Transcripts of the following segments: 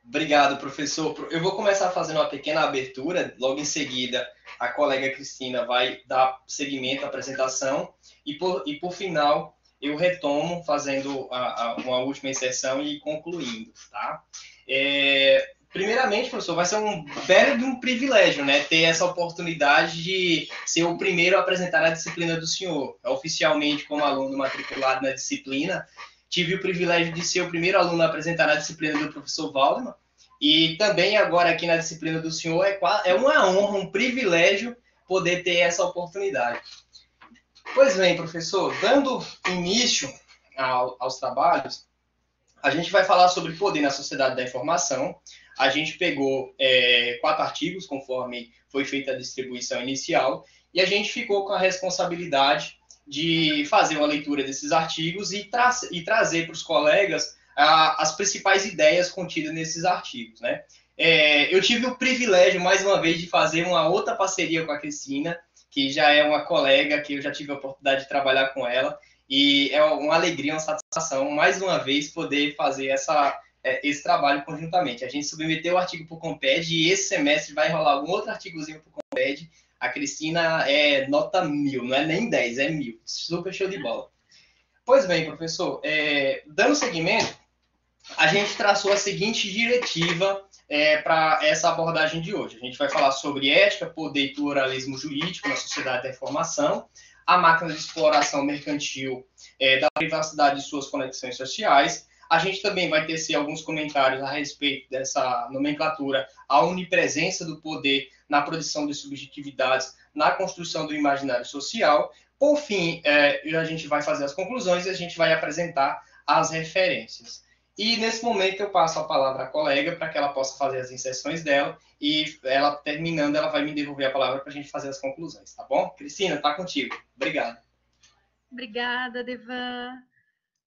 Obrigado, professor. Eu vou começar fazendo uma pequena abertura, logo em seguida a colega Cristina vai dar seguimento à apresentação e por final eu retomo fazendo uma última inserção e concluindo, tá? Primeiramente, professor, vai ser um belo de um privilégio, né, ter essa oportunidade de ser o primeiro a apresentar a disciplina do senhor. Oficialmente, como aluno matriculado na disciplina, tive o privilégio de ser o primeiro aluno a apresentar a disciplina do professor Waldman, e também agora aqui na disciplina do senhor é uma honra, um privilégio poder ter essa oportunidade. Pois bem, professor, dando início aos trabalhos, a gente vai falar sobre poder na sociedade da informação. A gente pegou 4 artigos, conforme foi feita a distribuição inicial, e a gente ficou com a responsabilidade de fazer uma leitura desses artigos e trazer para os colegas as principais ideias contidas nesses artigos, né? Eu tive o privilégio, mais uma vez, de fazer uma outra parceria com a Cristina, que já é uma colega que eu já tive a oportunidade de trabalhar com ela, e é uma alegria, uma satisfação, mais uma vez, poder fazer esse trabalho conjuntamente. A gente submeteu o artigo para o Comped e esse semestre vai rolar um outro artigozinho para o Comped. A Cristina é nota 1000, não é nem 10, é 1000. Super show de bola. Pois bem, professor, dando seguimento, a gente traçou a seguinte diretiva para essa abordagem de hoje. A gente vai falar sobre ética, poder e pluralismo jurídico na sociedade da informação, a máquina de exploração mercantil da privacidade e suas conexões sociais. A gente também vai tecer alguns comentários a respeito dessa nomenclatura, a onipresença do poder na produção de subjetividades, na construção do imaginário social. Por fim, a gente vai fazer as conclusões e a gente vai apresentar as referências. E nesse momento eu passo a palavra à colega para que ela possa fazer as inserções dela e ela terminando, ela vai me devolver a palavra para a gente fazer as conclusões, tá bom? Cristina, está contigo. Obrigado. Obrigada, Devan.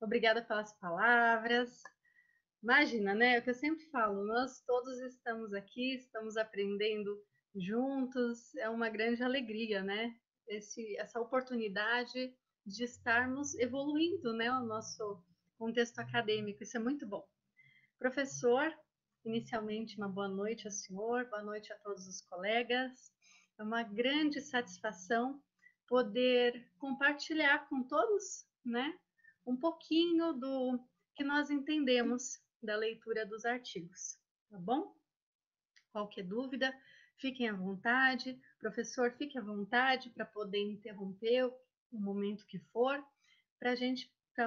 Obrigada pelas palavras. Imagina, né? É o que eu sempre falo, nós todos estamos aqui, estamos aprendendo juntos, é uma grande alegria, né? Essa oportunidade de estarmos evoluindo, né? O nosso contexto acadêmico, isso é muito bom. Professor, inicialmente uma boa noite ao senhor, boa noite a todos os colegas. É uma grande satisfação poder compartilhar com todos, né, um pouquinho do que nós entendemos da leitura dos artigos, tá bom? Qualquer dúvida, fiquem à vontade, professor, fique à vontade para poder interromper o momento que for, para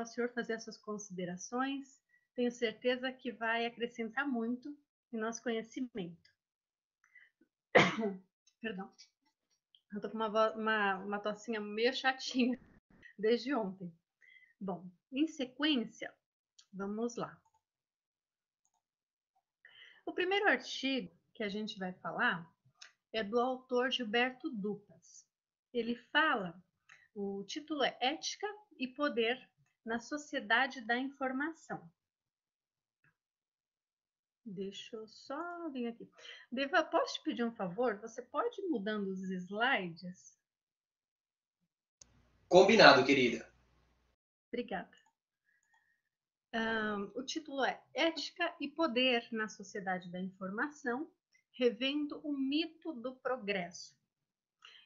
o senhor fazer as suas considerações. Tenho certeza que vai acrescentar muito em nosso conhecimento. Perdão, eu estou com uma tossinha meio chatinha desde ontem. Bom, em sequência, vamos lá. O primeiro artigo que a gente vai falar é do autor Gilberto Dupas. Ele fala, o título é Ética e Poder na Sociedade da Informação. Deixa eu só vir aqui. Deva, posso te pedir um favor? Você pode ir mudando os slides? Combinado, querida. Obrigada. O título é Ética e Poder na Sociedade da Informação, revendo o mito do progresso.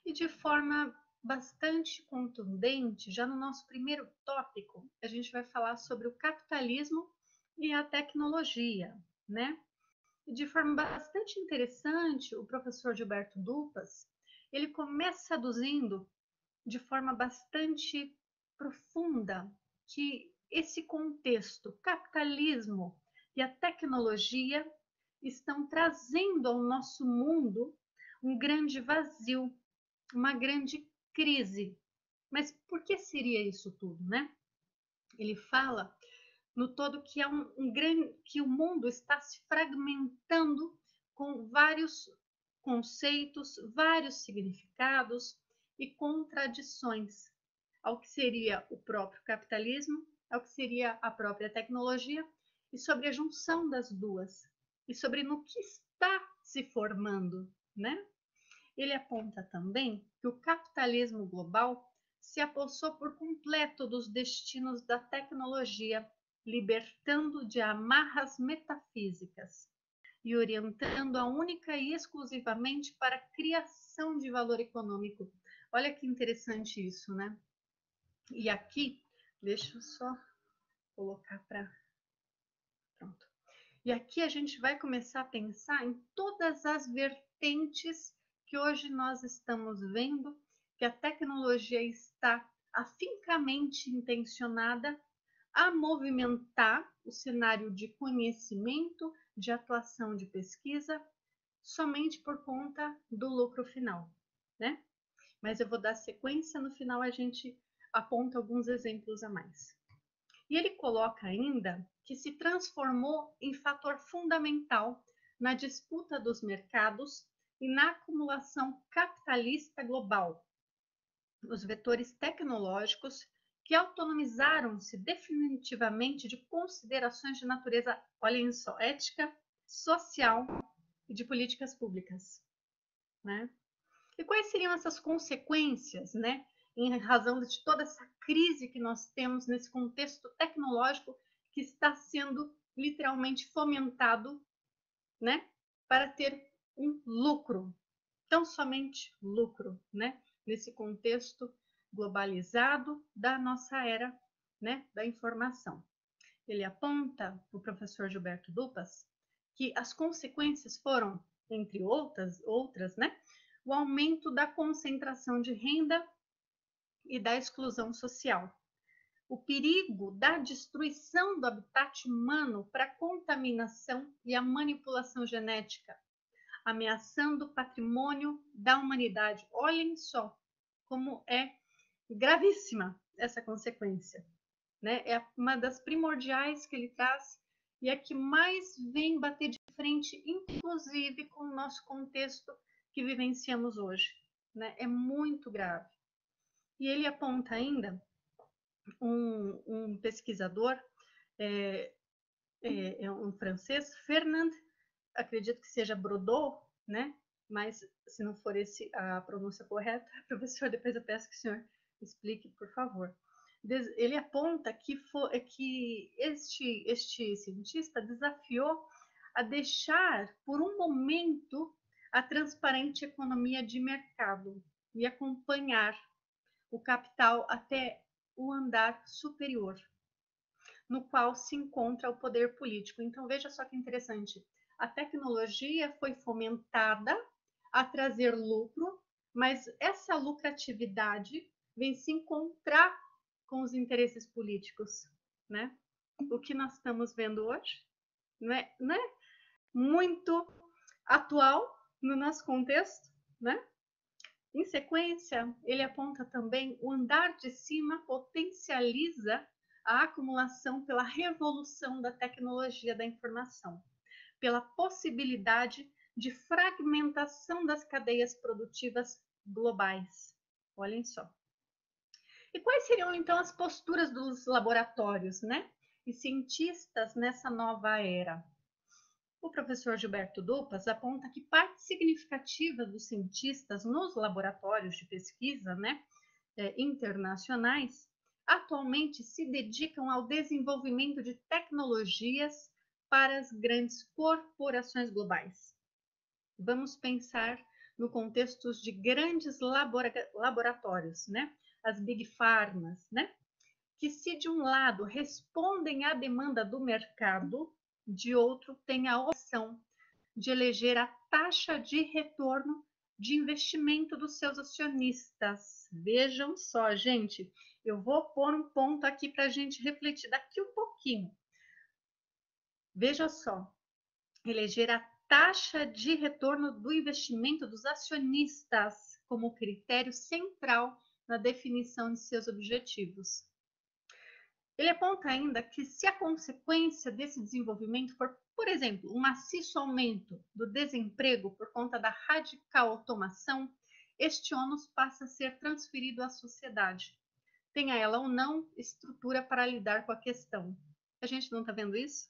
E de forma bastante contundente, já no nosso primeiro tópico, a gente vai falar sobre o capitalismo e a tecnologia, né? E de forma bastante interessante, o professor Gilberto Dupas, ele começa aduzindo de forma bastante profunda que esse contexto, capitalismo e a tecnologia estão trazendo ao nosso mundo um grande vazio, uma grande crise. Mas por que seria isso tudo, né? Ele fala no todo que é que o mundo está se fragmentando com vários conceitos, vários significados e contradições ao que seria o próprio capitalismo, ao que seria a própria tecnologia e sobre a junção das duas e sobre no que está se formando, né? Ele aponta também que o capitalismo global se apossou por completo dos destinos da tecnologia, libertando de amarras metafísicas. e orientando-a única e exclusivamente para a criação de valor econômico. Olha que interessante isso, né? E aqui, deixa eu só colocar para... Pronto. E aqui a gente vai começar a pensar em todas as vertentes que hoje nós estamos vendo que a tecnologia está afincamente intencionada a movimentar o cenário de conhecimento, de atuação de pesquisa, somente por conta do lucro final, né? Mas eu vou dar sequência, no final a gente aponta alguns exemplos a mais. E ele coloca ainda que se transformou em fator fundamental na disputa dos mercados e na acumulação capitalista global. Os vetores tecnológicos que autonomizaram-se definitivamente de considerações de natureza, olhem só, ética, social e de políticas públicas, né? E quais seriam essas consequências, né, em razão de toda essa crise que nós temos nesse contexto tecnológico que está sendo literalmente fomentado, né, para ter um lucro, tão somente lucro, né, nesse contexto globalizado da nossa era, né, da informação. Ele aponta, o professor Gilberto Dupas, que as consequências foram, entre outras, né, o aumento da concentração de renda e da exclusão social. O perigo da destruição do habitat humano para a contaminação e a manipulação genética, ameaçando o patrimônio da humanidade. Olhem só como é gravíssima essa consequência, né? É uma das primordiais que ele traz e é que mais vem bater de frente, inclusive com o nosso contexto que vivenciamos hoje, né? É muito grave. E ele aponta ainda um pesquisador, um francês, Fernand, acredito que seja Brodot, né? Mas se não for esse a pronúncia correta, professor, depois eu peço que o senhor explique, por favor. Ele aponta que este cientista desafiou a deixar por um momento a transparente economia de mercado e acompanhar o capital até o andar superior, no qual se encontra o poder político. Então, veja só que interessante. A tecnologia foi fomentada a trazer lucro, mas essa lucratividade vem se encontrar com os interesses políticos, né? O que nós estamos vendo hoje, né? Muito atual no nosso contexto, né? Em sequência, ele aponta também o andar de cima potencializa a acumulação pela revolução da tecnologia da informação, pela possibilidade de fragmentação das cadeias produtivas globais. Olhem só. E quais seriam então as posturas dos laboratórios, né? E cientistas nessa nova era? O professor Gilberto Dupas aponta que parte significativa dos cientistas nos laboratórios de pesquisa, né, internacionais, atualmente se dedicam ao desenvolvimento de tecnologias para as grandes corporações globais. Vamos pensar no contexto de grandes laboratórios, né, as big pharmas, né, que se de um lado respondem à demanda do mercado, de outro tem a opção de eleger a taxa de retorno de investimento dos seus acionistas. Vejam só, gente, eu vou pôr um ponto aqui para a gente refletir daqui um pouquinho. Veja só, eleger a taxa de retorno do investimento dos acionistas como critério central na definição de seus objetivos. Ele aponta ainda que se a consequência desse desenvolvimento for, por exemplo, um maciço aumento do desemprego por conta da radical automação, este ônus passa a ser transferido à sociedade, tenha ela ou não estrutura para lidar com a questão. A gente não está vendo isso?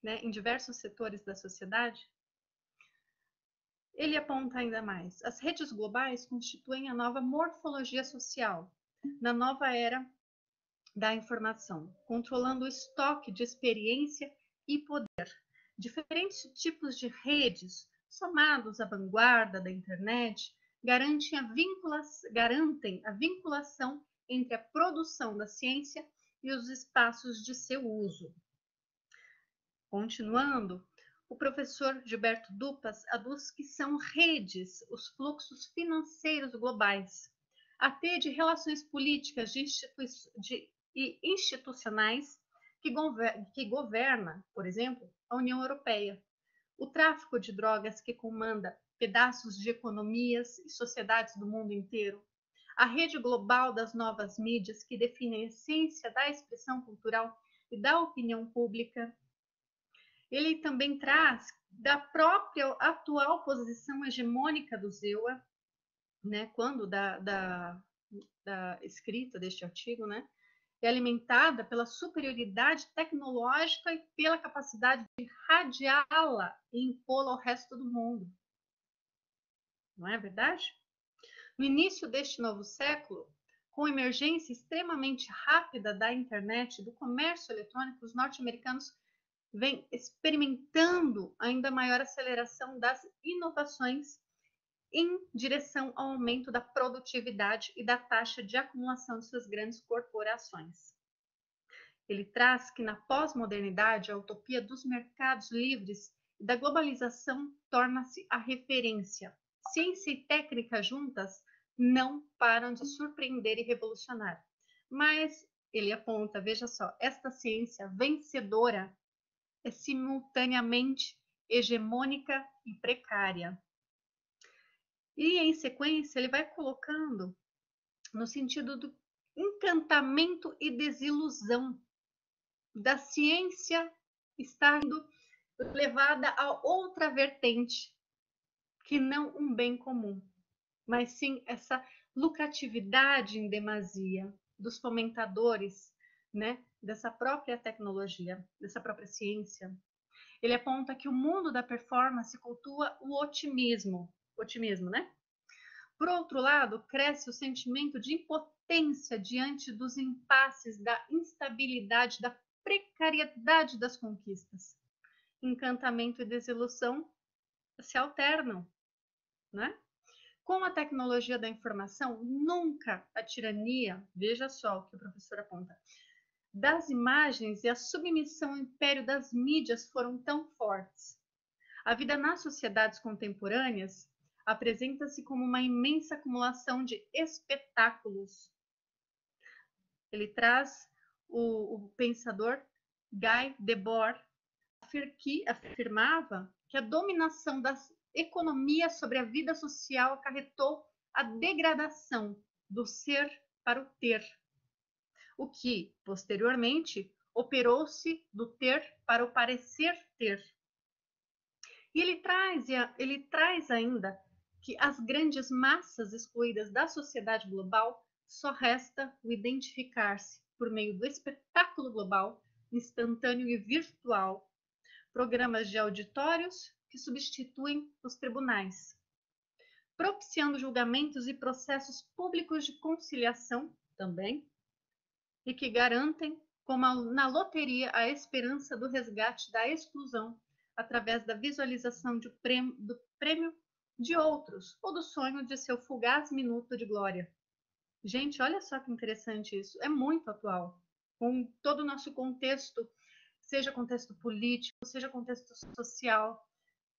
Né? Em diversos setores da sociedade? Ele aponta ainda mais. As redes globais constituem a nova morfologia social, na nova era da informação, controlando o estoque de experiência e poder, diferentes tipos de redes, somados à vanguarda da internet, garantem a vinculação entre a produção da ciência e os espaços de seu uso. Continuando, o professor Gilberto Dupas aduz que são redes os fluxos financeiros globais, a teia de relações políticas e institucionais que governa, por exemplo, a União Europeia, o tráfico de drogas que comanda pedaços de economias e sociedades do mundo inteiro, a rede global das novas mídias que define a essência da expressão cultural e da opinião pública. Ele também traz da própria atual posição hegemônica do ZEUA, né, quando da escrita deste artigo, né, é alimentada pela superioridade tecnológica e pela capacidade de radiá-la e impô-la ao resto do mundo. Não é verdade? No início deste novo século, com a emergência extremamente rápida da internet e do comércio eletrônico, os norte-americanos vêm experimentando ainda maior aceleração das inovações em direção ao aumento da produtividade e da taxa de acumulação de suas grandes corporações. Ele traz que na pós-modernidade a utopia dos mercados livres e da globalização torna-se a referência. Ciência e técnica juntas não param de surpreender e revolucionar. Mas ele aponta, veja só, esta ciência vencedora é simultaneamente hegemônica e precária. E em sequência ele vai colocando no sentido do encantamento e desilusão da ciência estar sendo levada a outra vertente, que não um bem comum, mas sim essa lucratividade em demasia dos fomentadores, né, dessa própria tecnologia, dessa própria ciência. Ele aponta que o mundo da performance cultua o otimismo, né? Por outro lado, cresce o sentimento de impotência diante dos impasses, da instabilidade, da precariedade das conquistas. Encantamento e desilusão se alternam, né? Com a tecnologia da informação, nunca a tirania, veja só o que o professor aponta, das imagens e a submissão ao império das mídias foram tão fortes. A vida nas sociedades contemporâneas apresenta-se como uma imensa acumulação de espetáculos. Ele traz o pensador Guy Debord, que afirmava que a dominação das economias sobre a vida social acarretou a degradação do ser para o ter, o que, posteriormente, operou-se do ter para o parecer ter. E ele traz ainda que as grandes massas excluídas da sociedade global só resta o identificar-se por meio do espetáculo global, instantâneo e virtual, programas de auditórios que substituem os tribunais, propiciando julgamentos e processos públicos de conciliação também, e que garantem, como na loteria, a esperança do resgate da exclusão através da visualização do prêmio de outros ou do sonho de seu fugaz minuto de glória. Gente, olha só que interessante isso. É muito atual. Com todo o nosso contexto, seja contexto político, seja contexto social,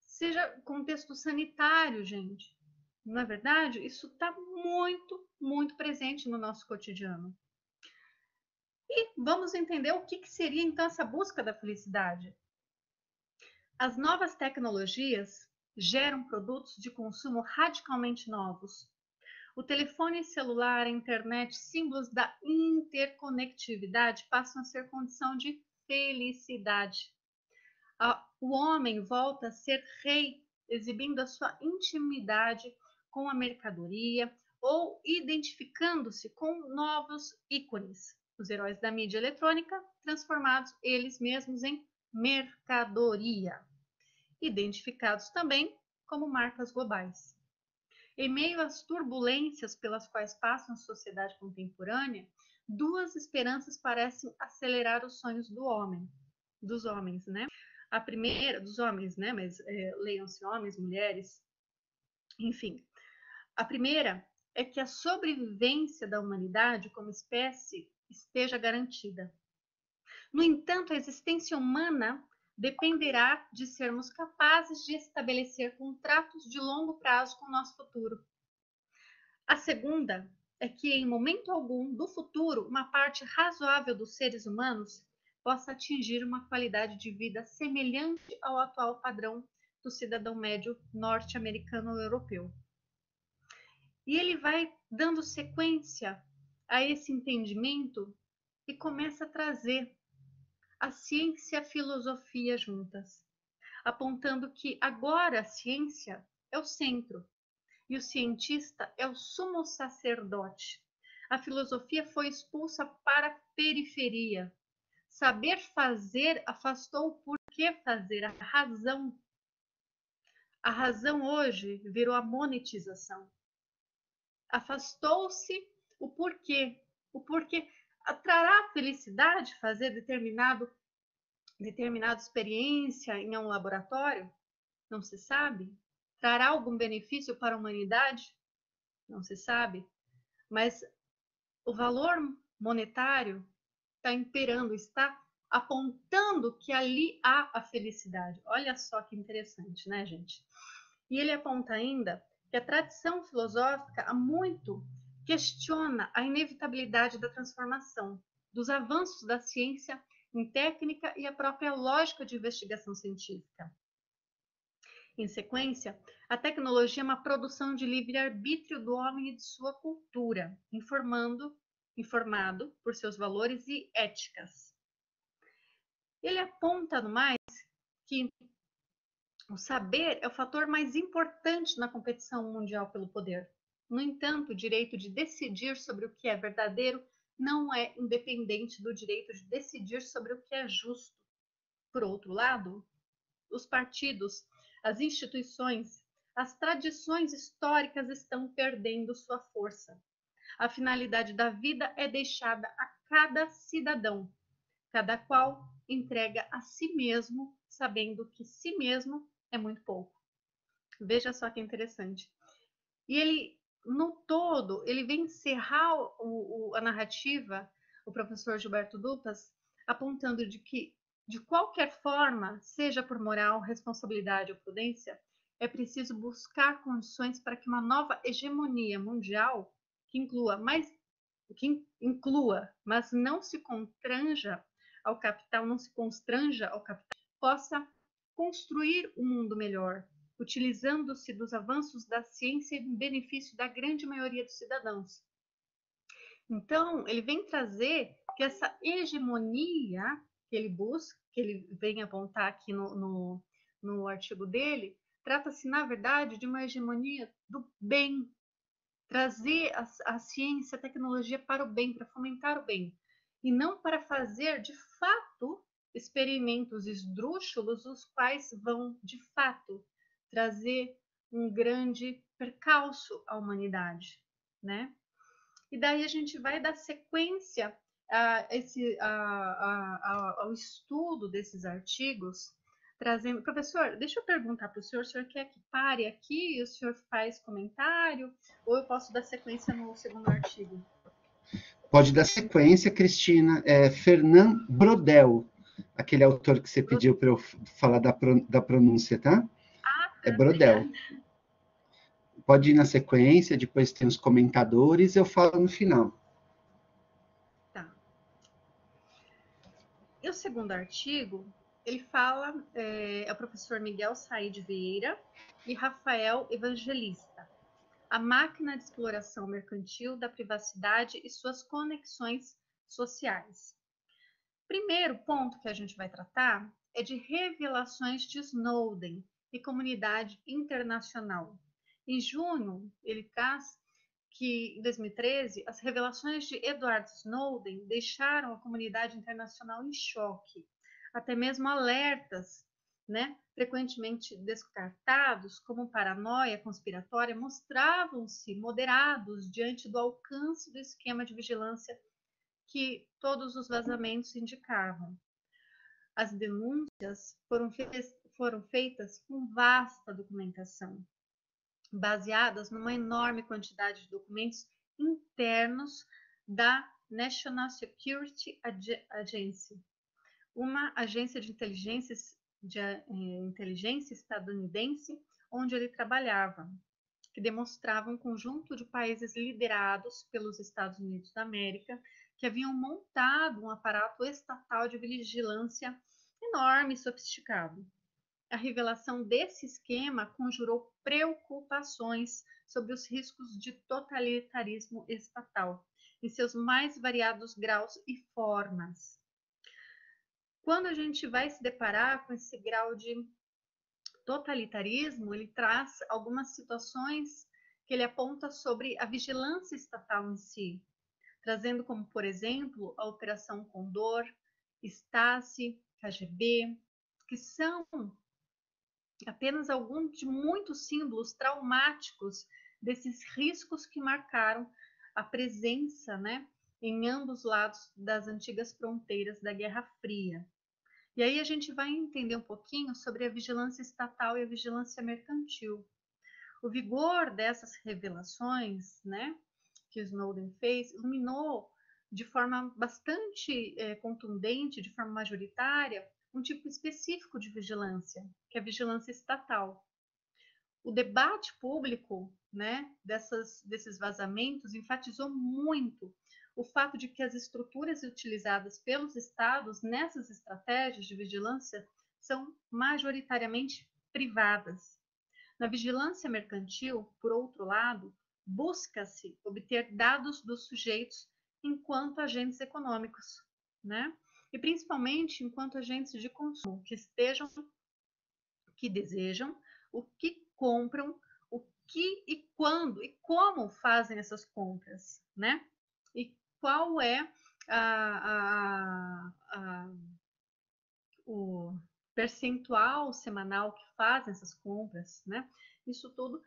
seja contexto sanitário, gente. Não é verdade? Isso está muito, muito presente no nosso cotidiano. E vamos entender o que seria então essa busca da felicidade. As novas tecnologias geram produtos de consumo radicalmente novos. O telefone celular, a internet, símbolos da interconectividade passam a ser condição de felicidade. O homem volta a ser rei, exibindo a sua intimidade com a mercadoria ou identificando-se com novos ícones. Os heróis da mídia eletrônica, transformados eles mesmos em mercadoria, identificados também como marcas globais. Em meio às turbulências pelas quais passa a sociedade contemporânea, duas esperanças parecem acelerar os sonhos dos homens, né? A primeira, dos homens, né? Mas leiam-se homens, mulheres, enfim. A primeira é que a sobrevivência da humanidade como espécie esteja garantida. No entanto, a existência humana dependerá de sermos capazes de estabelecer contratos de longo prazo com o nosso futuro. A segunda é que, em momento algum do futuro, uma parte razoável dos seres humanos possa atingir uma qualidade de vida semelhante ao atual padrão do cidadão médio norte-americano ou europeu. E ele vai dando sequência a esse entendimento e começa a trazer a ciência e a filosofia juntas, apontando que agora a ciência é o centro e o cientista é o sumo sacerdote. A filosofia foi expulsa para a periferia. Saber fazer afastou o porquê fazer, a razão. A razão hoje virou a monetização. Afastou-se o porquê. O porquê trará felicidade fazer determinada experiência em um laboratório? Não se sabe. Trará algum benefício para a humanidade? Não se sabe. Mas o valor monetário está imperando, está apontando que ali há a felicidade. Olha só que interessante, né, gente? E ele aponta ainda que a tradição filosófica há muito questiona a inevitabilidade da transformação, dos avanços da ciência em técnica e a própria lógica de investigação científica. Em sequência, a tecnologia é uma produção de livre-arbítrio do homem e de sua cultura, informado por seus valores e éticas. Ele aponta, no mais, que o saber é o fator mais importante na competição mundial pelo poder. No entanto, o direito de decidir sobre o que é verdadeiro não é independente do direito de decidir sobre o que é justo. Por outro lado, os partidos, as instituições, as tradições históricas estão perdendo sua força. A finalidade da vida é deixada a cada cidadão. Cada qual entrega a si mesmo, sabendo que si mesmo é muito pouco. Veja só que interessante. E ele, no todo, ele vem encerrar a narrativa, o professor Gilberto Dupas, apontando de que, de qualquer forma, seja por moral, responsabilidade ou prudência, é preciso buscar condições para que uma nova hegemonia mundial, que inclua, mas não se constranja ao capital, possa construir um mundo melhor, utilizando-se dos avanços da ciência em benefício da grande maioria dos cidadãos. Então, ele vem trazer que essa hegemonia que ele busca, que ele vem apontar aqui no artigo dele, trata-se, na verdade, de uma hegemonia do bem, trazer a ciência, a tecnologia para o bem, para fomentar o bem, e não para fazer, de fato, experimentos esdrúxulos, os quais vão, de fato, trazer um grande percalço à humanidade, né? E daí a gente vai dar sequência ao estudo desses artigos, trazendo... Professor, deixa eu perguntar para o senhor quer que pare aqui e o senhor faz comentário, ou eu posso dar sequência no segundo artigo? Pode dar sequência, Cristina. Fernand Braudel, aquele autor que você pediu para eu falar da pronúncia, tá? É Braudel. Pode ir na sequência, depois tem os comentadores, eu falo no final. Tá. E o segundo artigo, ele fala, é o professor Miguel Said Vieira e Rafael Evangelista, a máquina de exploração mercantil da privacidade e suas conexões sociais. Primeiro ponto que a gente vai tratar é de revelações de Snowden e comunidade internacional. Em junho, ele traz que, em 2013, as revelações de Edward Snowden deixaram a comunidade internacional em choque. Até mesmo alertas, né, frequentemente descartados como paranoia conspiratória, mostravam-se moderados diante do alcance do esquema de vigilância que todos os vazamentos indicavam. As denúncias foram feitas com vasta documentação, baseadas numa enorme quantidade de documentos internos da National Security Agency, uma agência de inteligência estadunidense onde ele trabalhava, que demonstrava um conjunto de países liderados pelos Estados Unidos da América que haviam montado um aparato estatal de vigilância enorme e sofisticado. A revelação desse esquema conjurou preocupações sobre os riscos de totalitarismo estatal, em seus mais variados graus e formas. Quando a gente vai se deparar com esse grau de totalitarismo, ele traz algumas situações que ele aponta sobre a vigilância estatal em si, trazendo como, por exemplo, a Operação Condor, Stasi, KGB, que são apenas alguns de muitos símbolos traumáticos desses riscos que marcaram a presença, né, em ambos lados das antigas fronteiras da Guerra Fria. E aí a gente vai entender um pouquinho sobre a vigilância estatal e a vigilância mercantil. O vigor dessas revelações, né, que o Snowden fez, iluminou de forma bastante contundente, de forma majoritária, um tipo específico de vigilância, que é a vigilância estatal. O debate público, né, desses vazamentos enfatizou muito o fato de que as estruturas utilizadas pelos estados nessas estratégias de vigilância são majoritariamente privadas. Na vigilância mercantil, por outro lado, busca-se obter dados dos sujeitos enquanto agentes econômicos, né? E principalmente enquanto agentes de consumo, que desejam, o que compram, o que e quando e como fazem essas compras, né? E qual é o percentual semanal que fazem essas compras, né? Isso tudo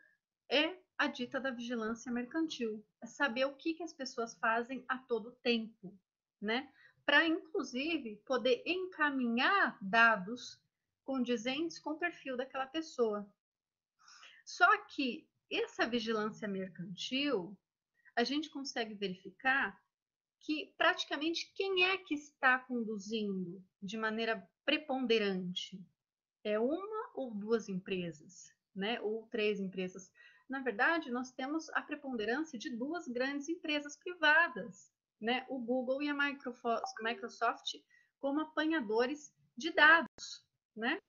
é a dita da vigilância mercantil, é saber o que as pessoas fazem a todo tempo, né? Para, inclusive, poder encaminhar dados condizentes com o perfil daquela pessoa. Só que essa vigilância mercantil, a gente consegue verificar que praticamente quem é que está conduzindo de maneira preponderante? É uma ou duas empresas, né? Ou 3 empresas. Na verdade, nós temos a preponderância de 2 grandes empresas privadas, né? O Google e a Microsoft como apanhadores de dados, né?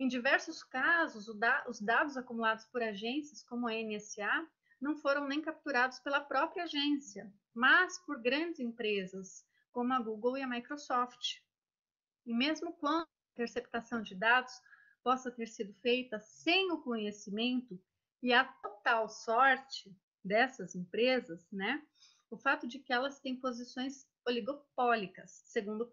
Em diversos casos, os dados acumulados por agências como a NSA não foram nem capturados pela própria agência, mas por grandes empresas como a Google e a Microsoft. E mesmo quando a interceptação de dados possa ter sido feita sem o conhecimento e a total sorte dessas empresas, né? O fato de que elas têm posições oligopólicas, segundo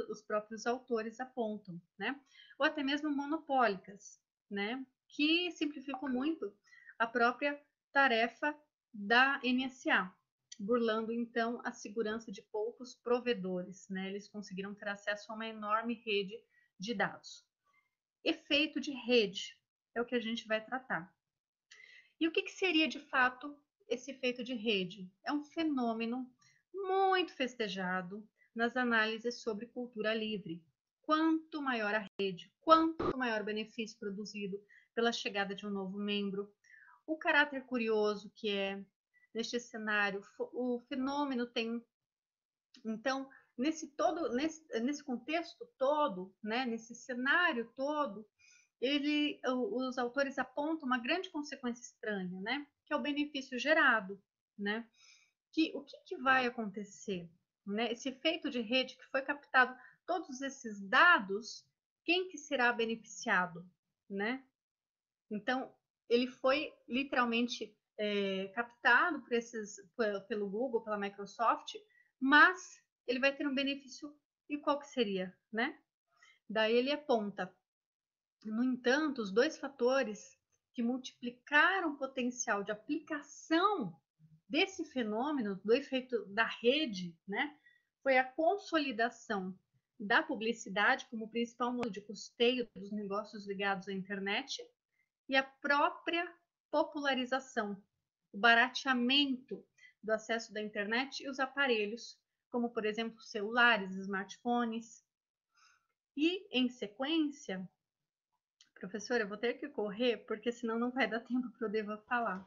os próprios autores apontam, né? Ou até mesmo monopólicas, né? Que simplificam muito a própria tarefa da NSA, burlando então a segurança de poucos provedores, né? Eles conseguiram ter acesso a uma enorme rede de dados. Efeito de rede é o que a gente vai tratar. E o que seria de fato esse efeito de rede? É um fenômeno muito festejado nas análises sobre cultura livre. Quanto maior a rede, quanto maior o benefício produzido pela chegada de um novo membro, o caráter curioso que é neste cenário, o fenômeno tem, então, nesse contexto todo, né, nesse cenário todo, os autores apontam uma grande consequência estranha, né, que é o benefício gerado, né, o que vai acontecer, né, esse efeito de rede que foi captado, todos esses dados, quem que será beneficiado, né? Então, ele foi literalmente captado pelo Google, pela Microsoft, mas ele vai ter um benefício, e qual que seria, né? Daí ele aponta, no entanto, os 2 fatores que multiplicaram o potencial de aplicação desse fenômeno, do efeito da rede, né? Foi a consolidação da publicidade como principal modo de custeio dos negócios ligados à internet e a própria popularização, o barateamento do acesso da internet e os aparelhos, como, por exemplo, celulares, smartphones. E, em sequência, professora, eu vou ter que correr, porque senão não vai dar tempo para o Deva falar.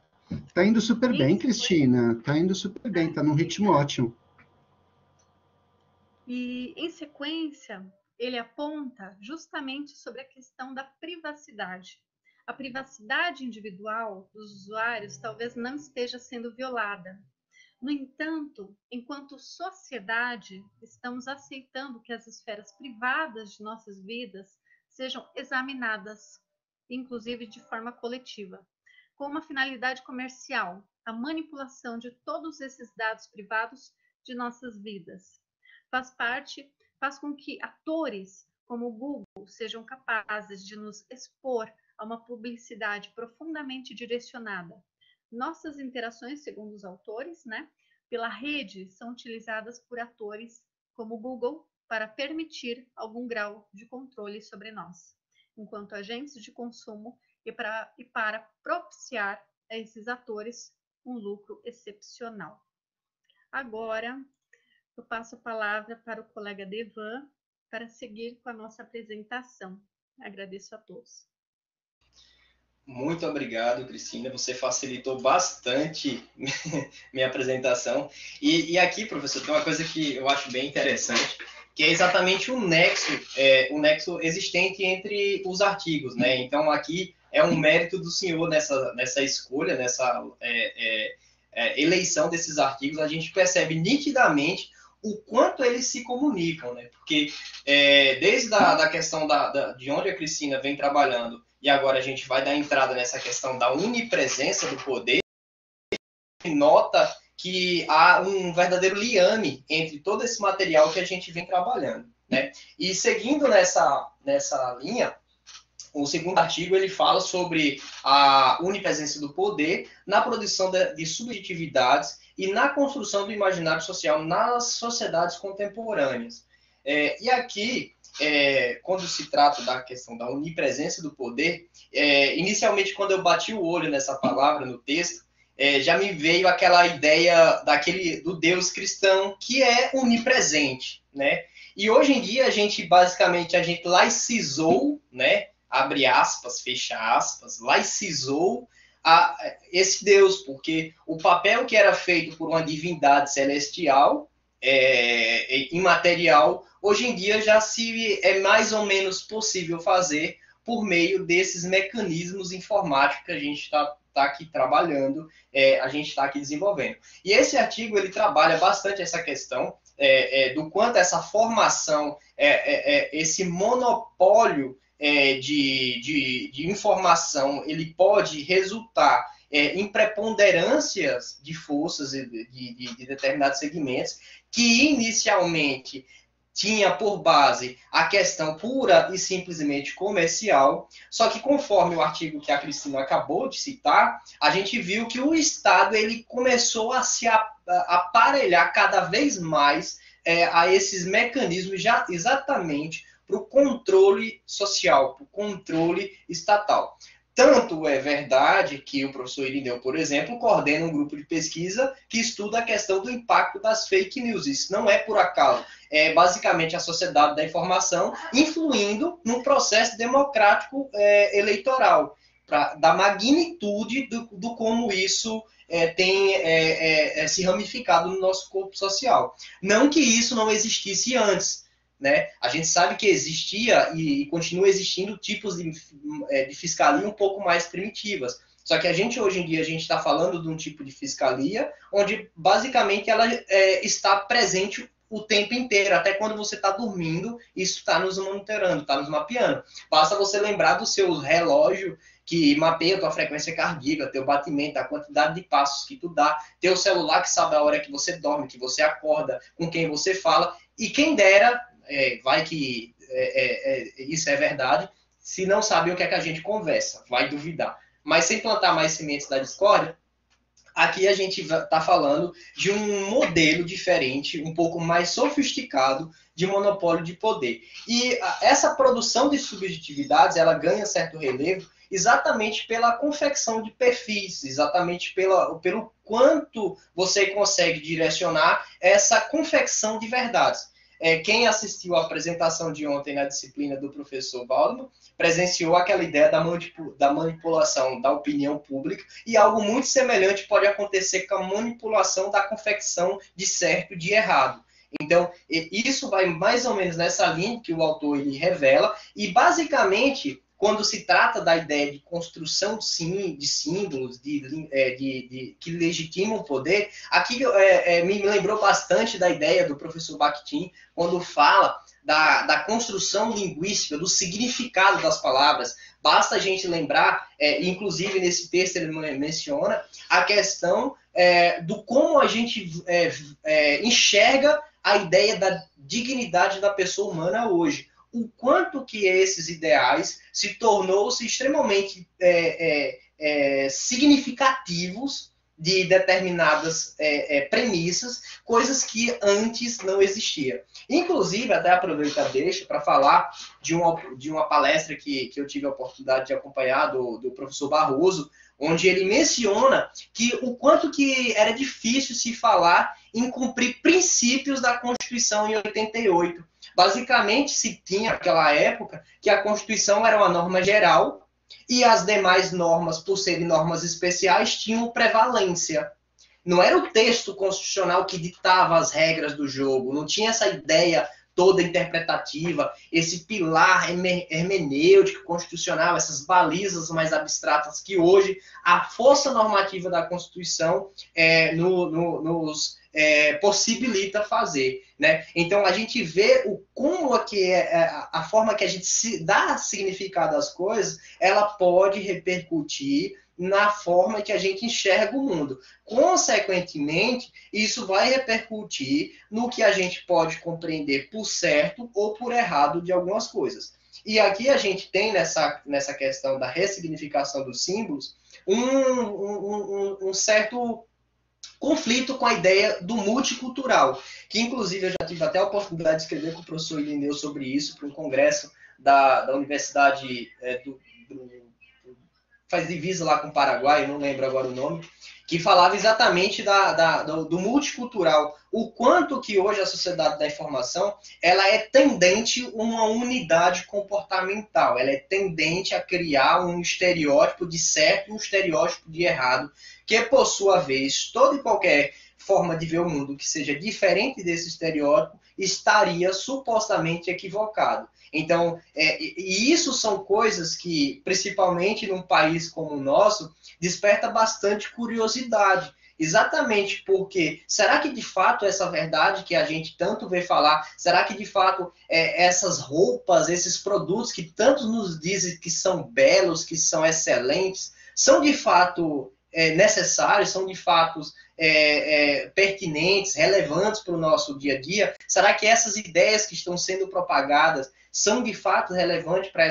Tá indo super bem, Cristina. Tá indo super bem, tá num ritmo ótimo. E, em sequência, ele aponta justamente sobre a questão da privacidade. A privacidade individual dos usuários talvez não esteja sendo violada. No entanto, enquanto sociedade, estamos aceitando que as esferas privadas de nossas vidas sejam examinadas, inclusive de forma coletiva, com uma finalidade comercial, a manipulação de todos esses dados privados de nossas vidas. Faz com que atores como o Google sejam capazes de nos expor a uma publicidade profundamente direcionada. Nossas interações, segundo os autores, pela rede, são utilizadas por atores como o Google para permitir algum grau de controle sobre nós, enquanto agentes de consumo e para propiciar a esses atores um lucro excepcional. Agora, eu passo a palavra para o colega Devan para seguir com a nossa apresentação. Agradeço a todos. Muito obrigado, Cristina. Você facilitou bastante minha apresentação. E aqui, professor, tem uma coisa que eu acho bem interessante, que é exatamente o nexo existente entre os artigos, né? Então, aqui é um mérito do senhor nessa escolha, nessa eleição desses artigos. A gente percebe nitidamente o quanto eles se comunicam, né? Porque desde a questão de onde a Cristina vem trabalhando, e agora a gente vai dar entrada nessa questão da onipresença do poder, nota que há um verdadeiro liame entre todo esse material que a gente vem trabalhando, né? E seguindo nessa linha, o segundo artigo ele fala sobre a onipresença do poder na produção de subjetividades e na construção do imaginário social nas sociedades contemporâneas. E aqui, quando se trata da questão da onipresença do poder, inicialmente, quando eu bati o olho nessa palavra no texto, já me veio aquela ideia do Deus cristão que é onipresente, né? E hoje em dia, a gente laicizou, né? Abre aspas, fecha aspas, laicizou esse Deus, porque o papel que era feito por uma divindade celestial, imaterial, hoje em dia já é mais ou menos possível fazer por meio desses mecanismos informáticos que a gente está aqui trabalhando, a gente está aqui desenvolvendo. E esse artigo ele trabalha bastante essa questão do quanto essa formação, esse monopólio de informação, ele pode resultar em preponderâncias de forças de determinados segmentos, que inicialmente tinha por base a questão pura e simplesmente comercial, só que conforme o artigo que a Cristina acabou de citar, a gente viu que o Estado ele começou a se aparelhar cada vez mais a esses mecanismos já exatamente para o controle social, para o controle estatal. Tanto é verdade que o professor Irineu, por exemplo, coordena um grupo de pesquisa que estuda a questão do impacto das fake news. Isso não é por acaso. É basicamente a sociedade da informação influindo num processo democrático eleitoral, da magnitude do como isso tem se ramificado no nosso corpo social. Não que isso não existisse antes, né? A gente sabe que existia e continua existindo tipos de fiscalia um pouco mais primitivas. Só que hoje em dia, a gente está falando de um tipo de fiscalia onde, basicamente, ela está presente o tempo inteiro, até quando você está dormindo, isso está nos monitorando, está nos mapeando. Basta você lembrar do seu relógio que mapeia a tua frequência cardíaca, teu batimento, a quantidade de passos que tu dá, teu celular que sabe a hora que você dorme, que você acorda, com quem você fala, e quem dera, vai que isso é verdade, se não sabe o que é que a gente conversa, vai duvidar. Mas sem plantar mais sementes da discórdia, Aqui a gente está falando de um modelo diferente, um pouco mais sofisticado de monopólio de poder. E essa produção de subjetividades, ela ganha certo relevo exatamente pela confecção de perfis, exatamente pelo quanto você consegue direcionar essa confecção de verdades. Quem assistiu à apresentação de ontem na disciplina do professor Waldman presenciou aquela ideia da manipulação da opinião pública, e algo muito semelhante pode acontecer com a manipulação da confecção de certo e de errado. Então, isso vai mais ou menos nessa linha que o autor ele revela, e basicamente, quando se trata da ideia de construção de símbolos que legitimam o poder, aqui me lembrou bastante da ideia do professor Bakhtin, quando fala da construção linguística, do significado das palavras. Basta a gente lembrar, inclusive nesse texto ele menciona, a questão do como a gente enxerga a ideia da dignidade da pessoa humana hoje. O quanto que esses ideais se tornou-se extremamente significativos de determinadas premissas, coisas que antes não existiam. Inclusive, até aproveito a deixa para falar de uma palestra que eu tive a oportunidade de acompanhar do professor Barroso, onde ele menciona que o quanto que era difícil se falar em cumprir princípios da Constituição em 88. Basicamente, se tinha naquela época que a Constituição era uma norma geral e as demais normas, por serem normas especiais, tinham prevalência. Não era o texto constitucional que ditava as regras do jogo, não tinha essa ideia toda interpretativa, esse pilar hermenêutico constitucional, essas balizas mais abstratas que hoje a força normativa da Constituição nos possibilita fazer, né? Então a gente vê como a forma que a gente dá significado às coisas, ela pode repercutir na forma que a gente enxerga o mundo. Consequentemente, isso vai repercutir no que a gente pode compreender por certo ou por errado de algumas coisas. E aqui a gente tem nessa questão da ressignificação dos símbolos um certo conflito com a ideia do multicultural, que inclusive eu já tive até a oportunidade de escrever com o professor Irineu sobre isso, para um congresso da Universidade faz divisa lá com o Paraguai, não lembro agora o nome, que falava exatamente do multicultural, o quanto que hoje a sociedade da informação ela é tendente a uma unidade comportamental, ela é tendente a criar um estereótipo de certo e um estereótipo de errado, que por sua vez, toda e qualquer forma de ver o mundo que seja diferente desse estereótipo estaria supostamente equivocado. Então, e isso são coisas que, principalmente num país como o nosso, desperta bastante curiosidade. Exatamente porque, será que de fato essa verdade que a gente tanto vê falar, será que de fato essas roupas, esses produtos que tanto nos dizem que são belos, que são excelentes, são de fato necessários, são de fato pertinentes, relevantes para o nosso dia a dia? Será que essas ideias que estão sendo propagadas são de fato relevantes para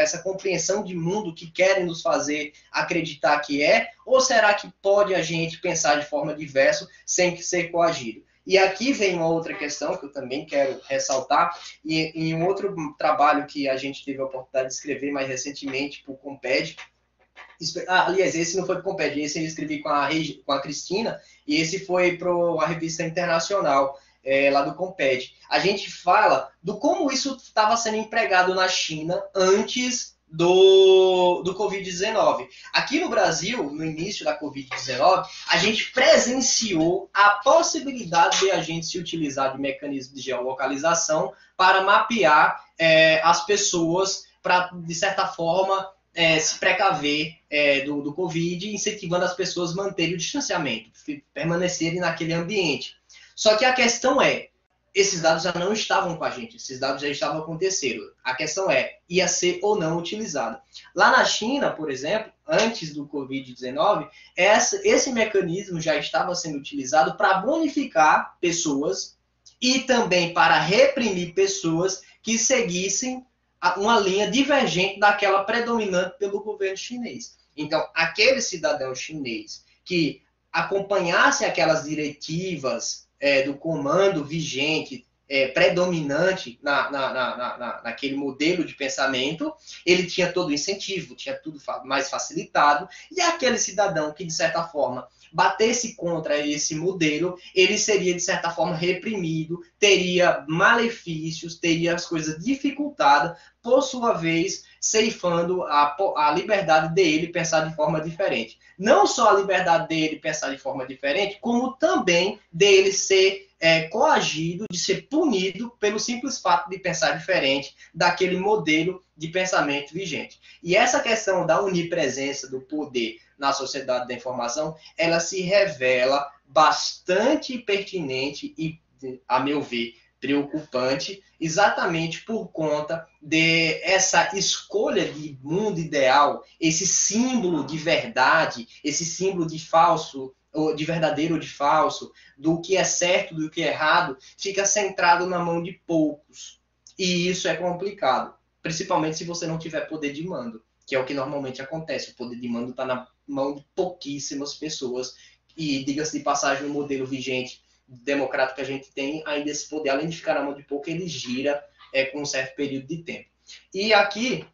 essa compreensão de mundo que querem nos fazer acreditar que é? Ou será que pode a gente pensar de forma diversa sem ser coagido? E aqui vem uma outra questão que eu também quero ressaltar, e em um outro trabalho que a gente teve a oportunidade de escrever mais recentemente para o Comped. Aliás, esse não foi para o Comped, esse eu escrevi com a Cristina, e esse foi para a revista internacional, lá do Comped. A gente fala do como isso estava sendo empregado na China antes do Covid-19. Aqui no Brasil, no início da Covid-19, a gente presenciou a possibilidade de a gente se utilizar de mecanismos de geolocalização para mapear as pessoas, para, de certa forma, se precaver do Covid, incentivando as pessoas a manterem o distanciamento, permanecerem naquele ambiente. Só que a questão esses dados já não estavam com a gente, esses dados já estavam acontecendo. A questão ia ser ou não utilizado. Lá na China, por exemplo, antes do Covid-19, esse mecanismo já estava sendo utilizado para bonificar pessoas e também para reprimir pessoas que seguissem uma linha divergente daquela predominante pelo governo chinês. Então, aquele cidadão chinês que acompanhassem aquelas diretivas do comando vigente, predominante naquele modelo de pensamento, ele tinha todo o incentivo, tinha tudo mais facilitado, e aquele cidadão que, de certa forma, batesse contra esse modelo, ele seria, de certa forma, reprimido, teria malefícios, teria as coisas dificultadas, por sua vez, ceifando a liberdade dele pensar de forma diferente. Não só a liberdade dele pensar de forma diferente, como também dele ser coagido, de ser punido pelo simples fato de pensar diferente daquele modelo de pensamento vigente. E essa questão da onipresença do poder na sociedade da informação, ela se revela bastante pertinente e, a meu ver, preocupante, exatamente por conta de essa escolha de mundo ideal, esse símbolo de verdade, esse símbolo de falso, ou de verdadeiro ou de falso, do que é certo, do que é errado, fica centrado na mão de poucos. E isso é complicado, principalmente se você não tiver poder de mando, que é o que normalmente acontece. O poder de mando está na mão de pouquíssimas pessoas. E, diga-se de passagem, no modelo vigente democrático que a gente tem, ainda esse poder, além de ficar na mão de pouco, ele gira com um certo período de tempo. E aqui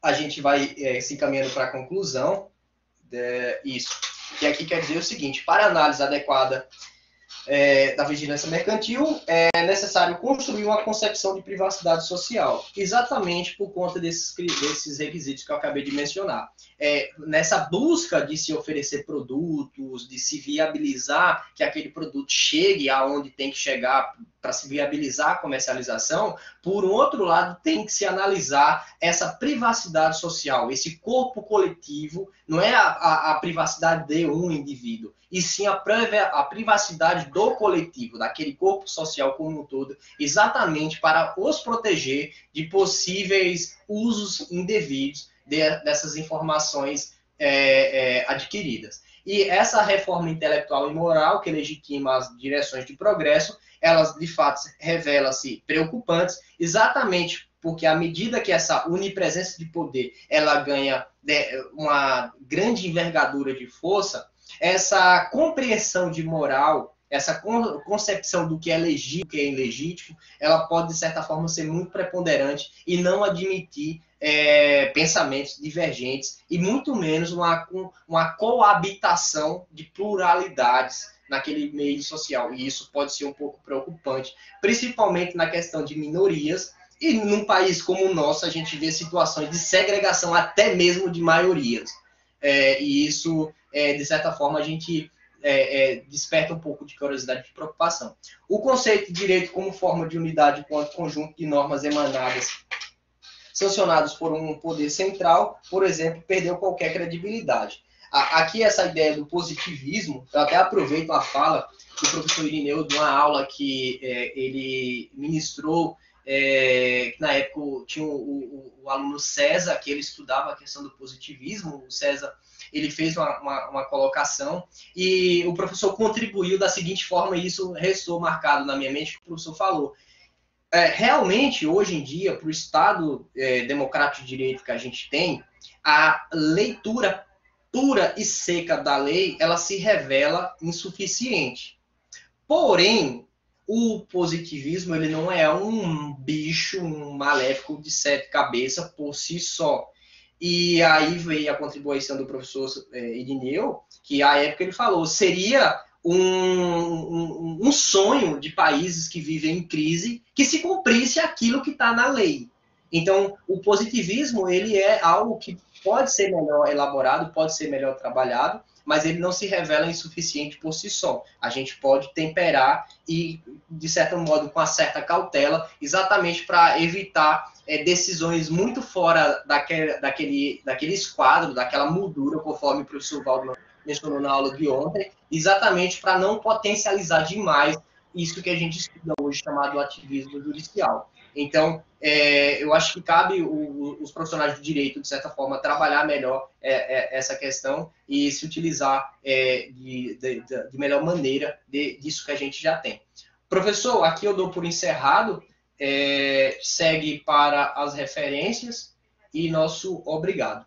a gente vai se encaminhando para a conclusão isso. Que aqui quer dizer o seguinte: para análise adequada da vigilância mercantil, é necessário construir uma concepção de privacidade social, exatamente por conta desses requisitos que eu acabei de mencionar. Nessa busca de se oferecer produtos, de se viabilizar que aquele produto chegue aonde tem que chegar para se viabilizar a comercialização, por um outro lado, tem que se analisar essa privacidade social, esse corpo coletivo, não é a privacidade de um indivíduo, e sim a privacidade do coletivo, daquele corpo social como um todo, exatamente para os proteger de possíveis usos indevidos dessas informações adquiridas. E essa reforma intelectual e moral que legitima as direções de progresso, elas, de fato, revelam-se preocupantes, exatamente porque à medida que essa onipresença de poder ela ganha uma grande envergadura de força, essa compreensão de moral, essa concepção do que é legítimo, do que é ilegítimo, ela pode, de certa forma, ser muito preponderante e não admitir pensamentos divergentes e muito menos uma coabitação de pluralidades naquele meio social. E isso pode ser um pouco preocupante, principalmente na questão de minorias. E num país como o nosso, a gente vê situações de segregação até mesmo de maiorias. E isso, de certa forma, a gente desperta um pouco de curiosidade e de preocupação. O conceito de direito como forma de unidade quanto conjunto de normas emanadas, sancionados por um poder central, por exemplo, perdeu qualquer credibilidade. Aqui essa ideia do positivismo, eu até aproveito a fala do professor Irineu de uma aula que ele ministrou, na época tinha o aluno César, que ele estudava a questão do positivismo. O César, ele fez uma colocação e o professor contribuiu da seguinte forma, e isso restou marcado na minha mente, que o professor falou. Realmente, hoje em dia, para o Estado democrático de direito que a gente tem, a leitura pura e seca da lei, ela se revela insuficiente. Porém, o positivismo, ele não é um bicho, um maléfico de 7 cabeças por si só. E aí veio a contribuição do professor Irineu, que à época ele falou, seria um sonho de países que vivem em crise que se cumprisse aquilo que está na lei. Então, o positivismo, ele é algo que pode ser melhor elaborado, pode ser melhor trabalhado, mas ele não se revela insuficiente por si só. A gente pode temperar e, de certo modo, com uma certa cautela, exatamente para evitar decisões muito fora daquele esquadro, daquela moldura, conforme o professor Valdo mencionou na aula de ontem, exatamente para não potencializar demais isso que a gente estuda hoje, chamado ativismo judicial. Então, eu acho que cabe os profissionais do direito, de certa forma, trabalhar melhor essa questão e se utilizar de melhor maneira disso que a gente já tem. Professor, aqui eu dou por encerrado, segue para as referências e nosso obrigado.